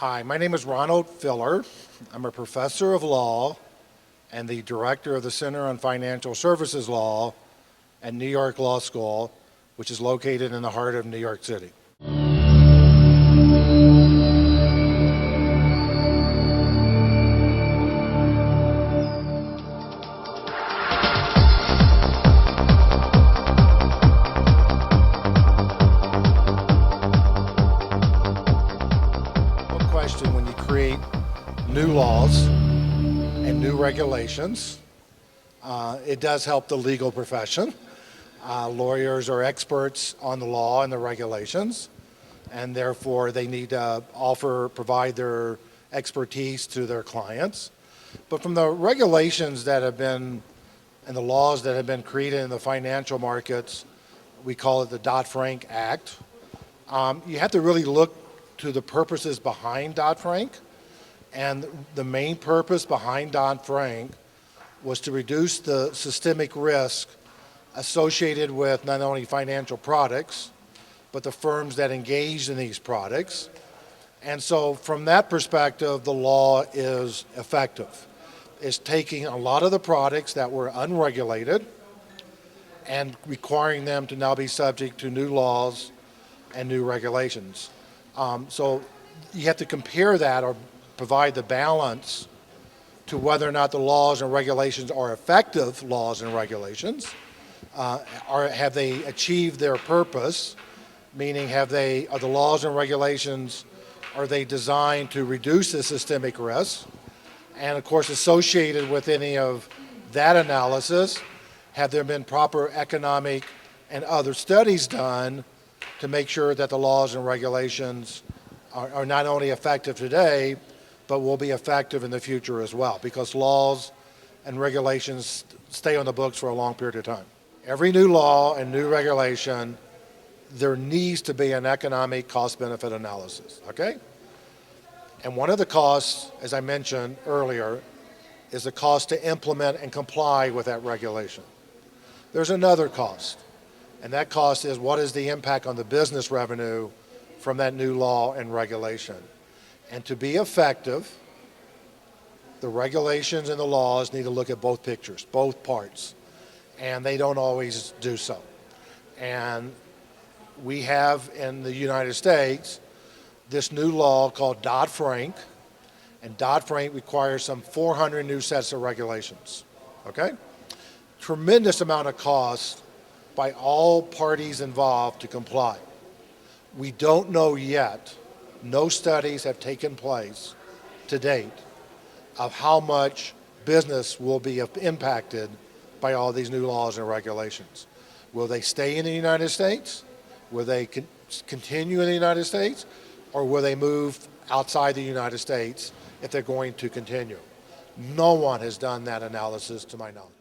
Hi, my name is Ronald Filler. I'm a professor of law and the director of the Center on Financial Services Law at New York Law School, which is located in the heart of New York City. Question: when you create new laws and new regulations, it does help the legal profession. Lawyers are experts on the law and the regulations, and therefore they need to provide their expertise to their clients. But from the regulations that have been and the laws that have been created in the financial markets, we call it the Dodd-Frank Act, you have to really look to the purposes behind Dodd-Frank. And the main purpose behind Dodd-Frank was to reduce the systemic risk associated with not only financial products, but the firms that engage in these products. And so from that perspective, the law is effective. It's taking a lot of the products that were unregulated and requiring them to now be subject to new laws and new regulations. So you have to compare that or provide the balance to whether or not the laws and regulations are effective laws and regulations. Have they achieved their purpose? Meaning, are the laws and regulations, are they designed to reduce the systemic risk? And of course, associated with any of that analysis, have there been proper economic and other studies done to make sure that the laws and regulations are not only effective today, but will be effective in the future as well, because laws and regulations stay on the books for a long period of time. Every new law and new regulation, there needs to be an economic cost-benefit analysis, okay? And one of the costs, as I mentioned earlier, is the cost to implement and comply with that regulation. There's another cost, and that cost is what is the impact on the business revenue from that new law and regulation. And to be effective, the regulations and the laws need to look at both pictures, both parts, and they don't always do so. And we have in the United States this new law called Dodd-Frank, and Dodd-Frank requires some 400 new sets of regulations, okay? Tremendous amount of cost by all parties involved to comply. We don't know yet, no studies have taken place to date of how much business will be impacted by all these new laws and regulations. Will they stay in the United States? Will they continue in the United States? Or will they move outside the United States if they're going to continue? No one has done that analysis to my knowledge.